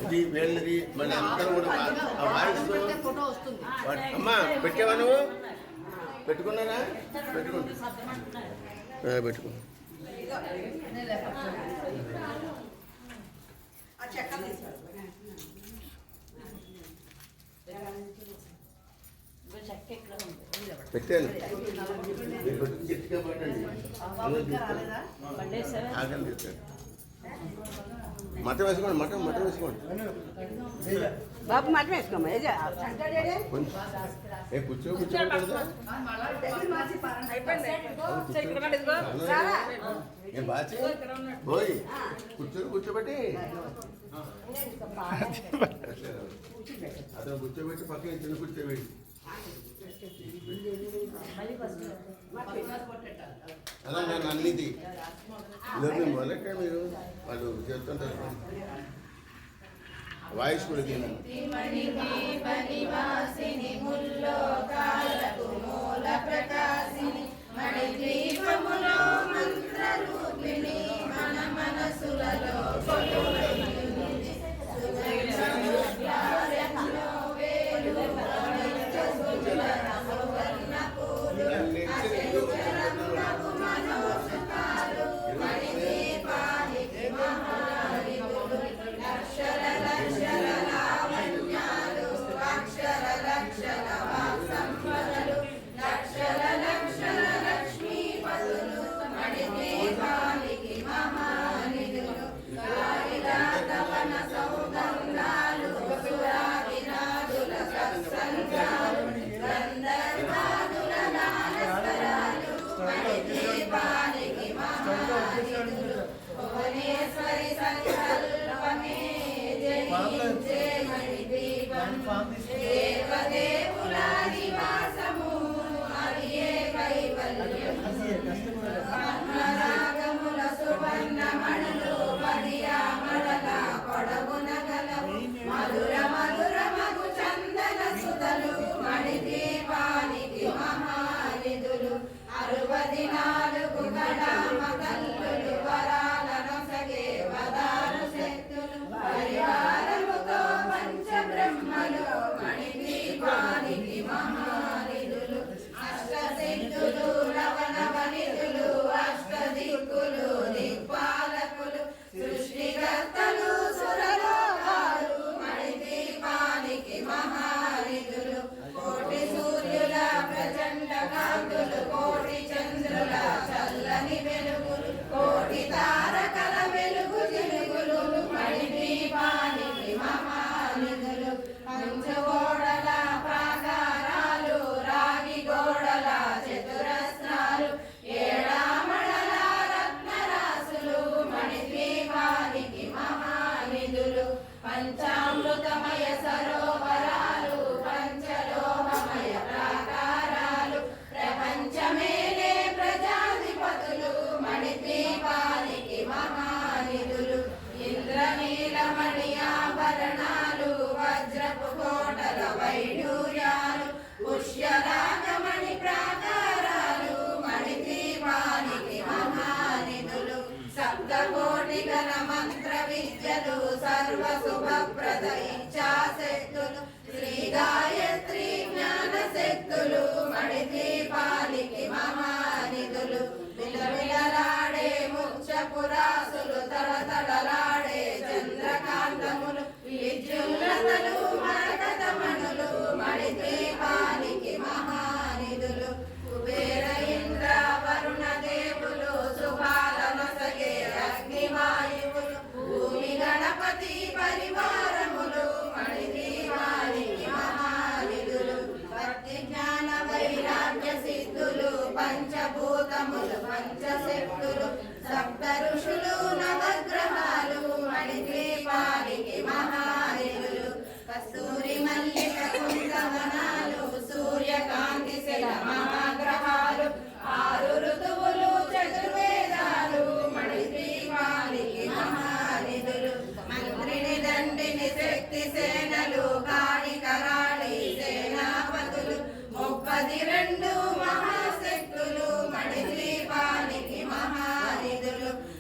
ఇది వీళ్ళది మన అందరం కూడా ఆ వాయిస్ అమ్మా పెట్టావా నువ్వు పెట్టుకున్నానా పెట్టుకో పెట్టాను గట్టిగా పట్టండి ఆగండి మటన్ వేసుకోండి మటన్ వేసుకోండి బాబు మటన్ వేసుకోమ్మా కూర్చోకూడదా పోయి కూర్చోబెట్టి అతను కూర్చోబెట్టి పక్కన చిన్న కూర్చోబెట్టి అలా నేను అన్నిది మొదట మీరు వాళ్ళు చెప్తుంటారు వాయిస్ కూడా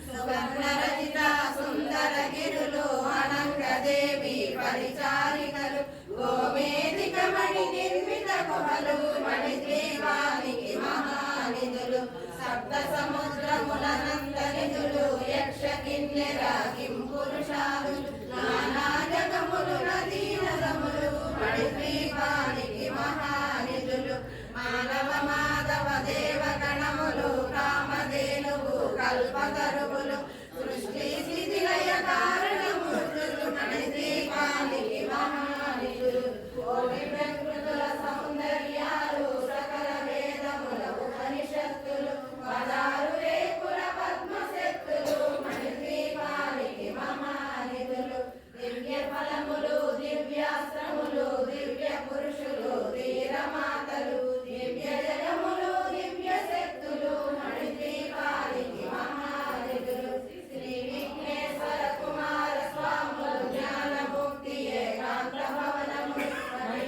సువర్ణ రచిత సుందర గిరులు అనంగదేవి పరిచారికలు గోవేదిక మణి నిర్మిత గుహలు మణిద్వీపానికి మహానిధులు సప్త సముద్రముల నందనిధులు యక్ష కిన్నెర కింపురుషాలు నానా జగములు నదీ నదములు మణిద్వీపానికి మహానిధులు మానవ మాధవ దేవ గణములు కామధేనువు కల్పతరువులు సృష్టి స్థితి లయ కారణమూర్తులు మణిద్వీపానికి మహానిధులు కోటి ప్రకృతుల సౌందర్యాలు సకల వేదముల ఉపనిషత్తులు పదారు రేకుల పద్మశక్తులు మణిద్వీపానికి మహానిధులు దివ్య ఫలములు దివ్యాస్త్రములు దివ్య పురుషులు ధీరమాతలు దివ్య జగములు దివ్య శక్తులు మణిద్వీపానికి మహానిధులు శ్రీ విఘ్నేశ్వర కుమార స్వాములు జ్ఞాన భక్తి ఏకాంత భవనము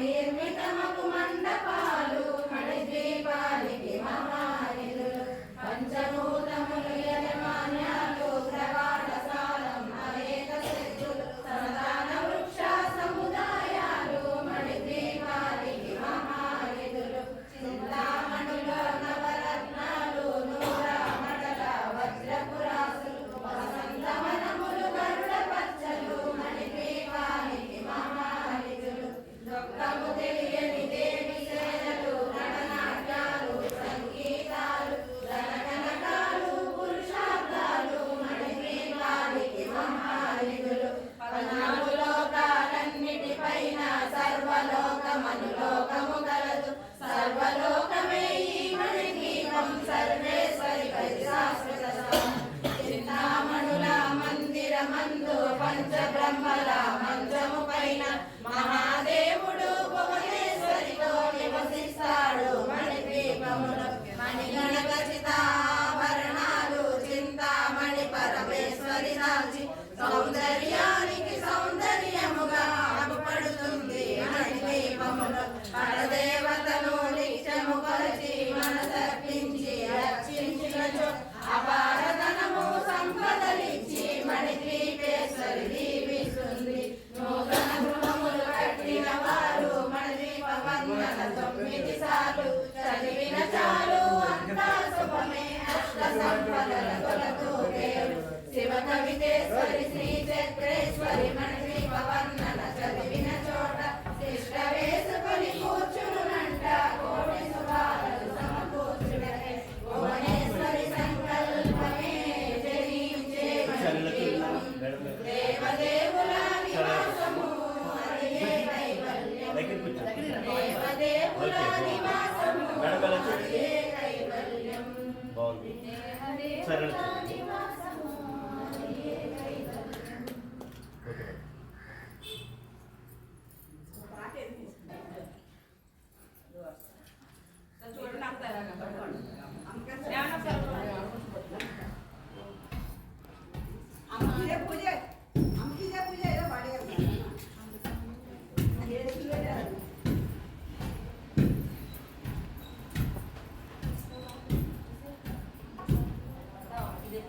నిర్మితమకు మండపాలు మణిద్వీపానికి మహానిధులు పంచభూతములు యజమాన్యాలు ప్రగాఢసాలం అనేక శక్తులు సంతాన వృక్ష సముదాయాలు మణిద్వీపానికి మహానిధులు చింతామణుల నవరత్నాలు నూరామణల వజ్రపురాసులు వసంతవనములు గరుడ పచ్చలు మణిద్వీపానికి మహానిధులు దుఃఖము తెలియని దేవి సేనలు నడనాట్యాలు సంగీతాలు ధనకనకాలు పురుషార్థాలు మణిద్వీపానికి మహానిధులు పద్నాలుగు లోకాలన్నిటిపైన సర్వలోకమనులోకము కలదు సర్వలోకమే ఈ మణిద్వీపం సర్వేశ్వరి శాశ్వత చింతామణుల మందిరమందు పంచబ్రహ్మల మంచము పైన మహాదేవుడు భువనేశ్వరితో నివసిస్తాడు మణిద్వీపములో మణిగణ ఖచ్చితాభరణాలు చింతామణి పరమేశ్వరి దాల్చి సౌందర్యానికి సౌందర్యముగా అగుపడుతుంది మణిద్వీపములో పరదేవతను నిత్యము కొలిచి మనసర్పించి రక్షించినచో అపారధనము సంపదలిచ్చి మణిద్వీపేశ్వరి దీవిస్తుంది నూతన గృహములు కట్టిన వారు మణిద్వీప వందన 9 సార్లు చదివిన చాలు అంతా శుభమే అష్ట సంపదల తొలతూ పేరు శివ కవితేశ్వరి శ్రీ చక్రేశ్వరి మణిద్వీప వందన చదివిన చోట శిష్ట వేసుకొని కూర్చునునంట కోటి శుభాలను సమకూర్చుటకే భువనేశ్వరి సంకల్పమే జయించే మణిద్వీపం దేవదేవుల నివాసము అదియే కైవల్యం దేవదేవుల నివాసము అదియే కైవల్యం దేవదేవుల నివాసము అదియే కైవల్యం ఇది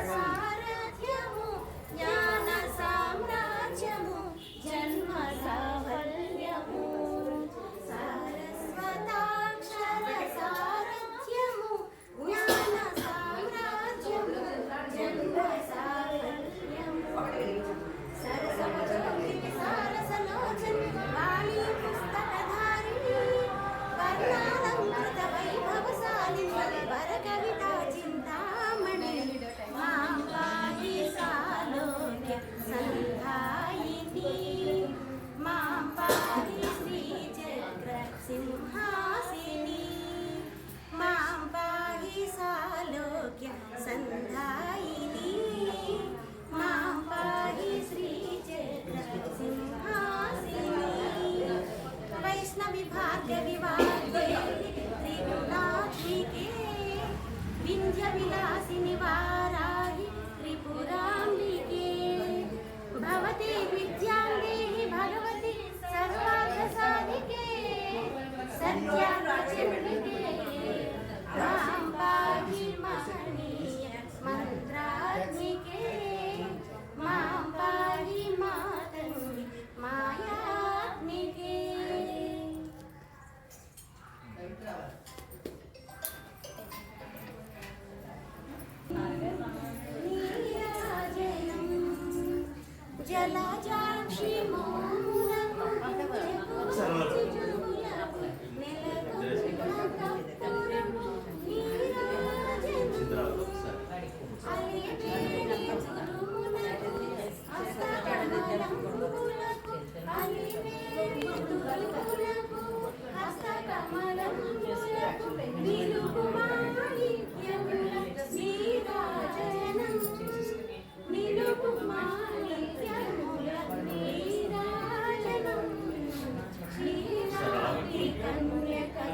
సారథ్యము జ్ఞాన సామ్రాజ్యము జన్మ సాఫల్యము సారస్వతాక్షర సారథ్యము జ్ఞాన సామ్రాజ్యము జన్మ సాఫల్యము సరసమజోగిని సారసలోచని వాణి పుస్తకధారిణి వర్ణాలంకృత వైభవశాలిని వర కవితా చింతామణి మాం పాహి సాలోక్య సంధాయిని మాం పాహి శ్రీచక్ర సింహాసిని మాం పాహి సాలోక్య సంధాయిని మాం పాహి శ్రీచక్ర సింహాసిని వైష్ణవి భార్గవి వాగ్దేవి త్రిగుణాత్మికే వింధ్య విలాసిని వారాహి త్రిపురాంబికే భవతి విద్యాందేహి భగవతి సర్వార్థ సాధికే సత్యాచంద్రికే మాం పాహి మహనీయ మంత్రాత్మికే మాం పాహి మాతంగి మాయాత్మికే నీరాజనం జలజాక్షి మోమునకు చిజములకు నెలకొండకపురము నీరాజనం అలివేలి తురుమునకు హస్తకమలంబులకు అలివేలి తురుమునకు హస్తకమలంబులకు నిలుపు మాణిక్యములకు నీరాజనం నిలుపు మాణిక్యములకు నీరాజనం శ్రీరాతి కన్యక శ్రీ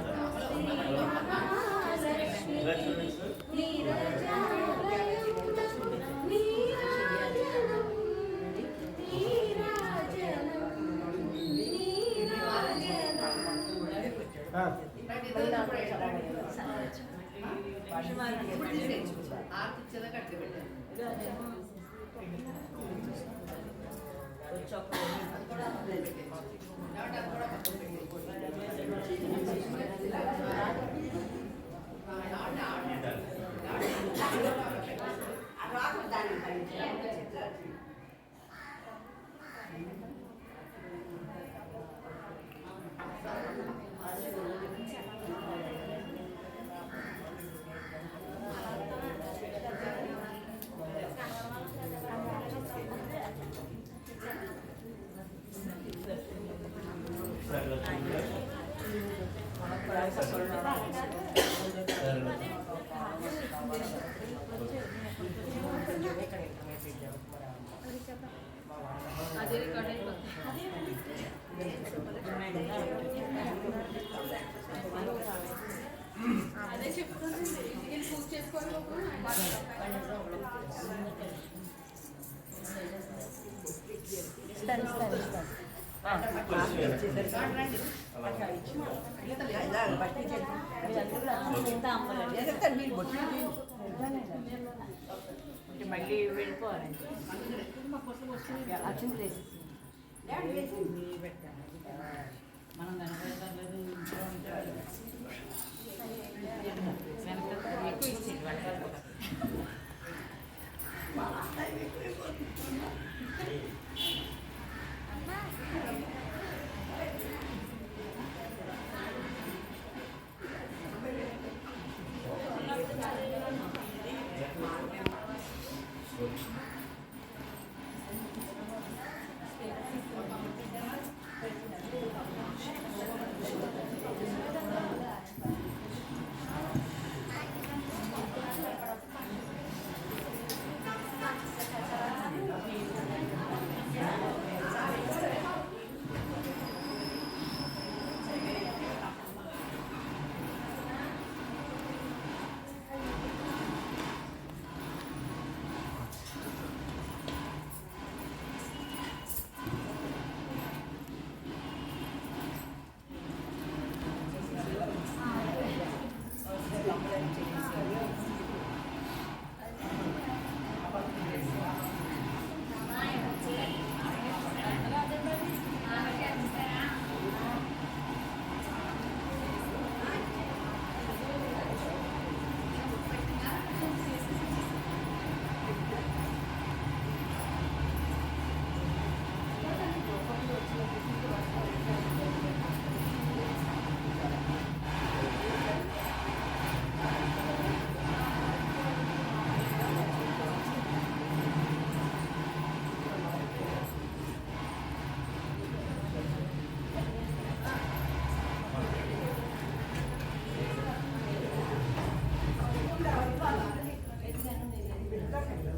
మహాలక్ష్మికి నీరజాలయములకు నీరాజనం నీరాజనం నీరాజనం అదే చెప్తుంది నేను పూజ చేసుకోవాలి మళ్ళీ వెళ్ళిపోవాలండి అచ్చిన ప్లేస్ మనం కనపడలేదు ఎక్కువ ఇచ్చింది వాళ్ళకి పెట్టండి.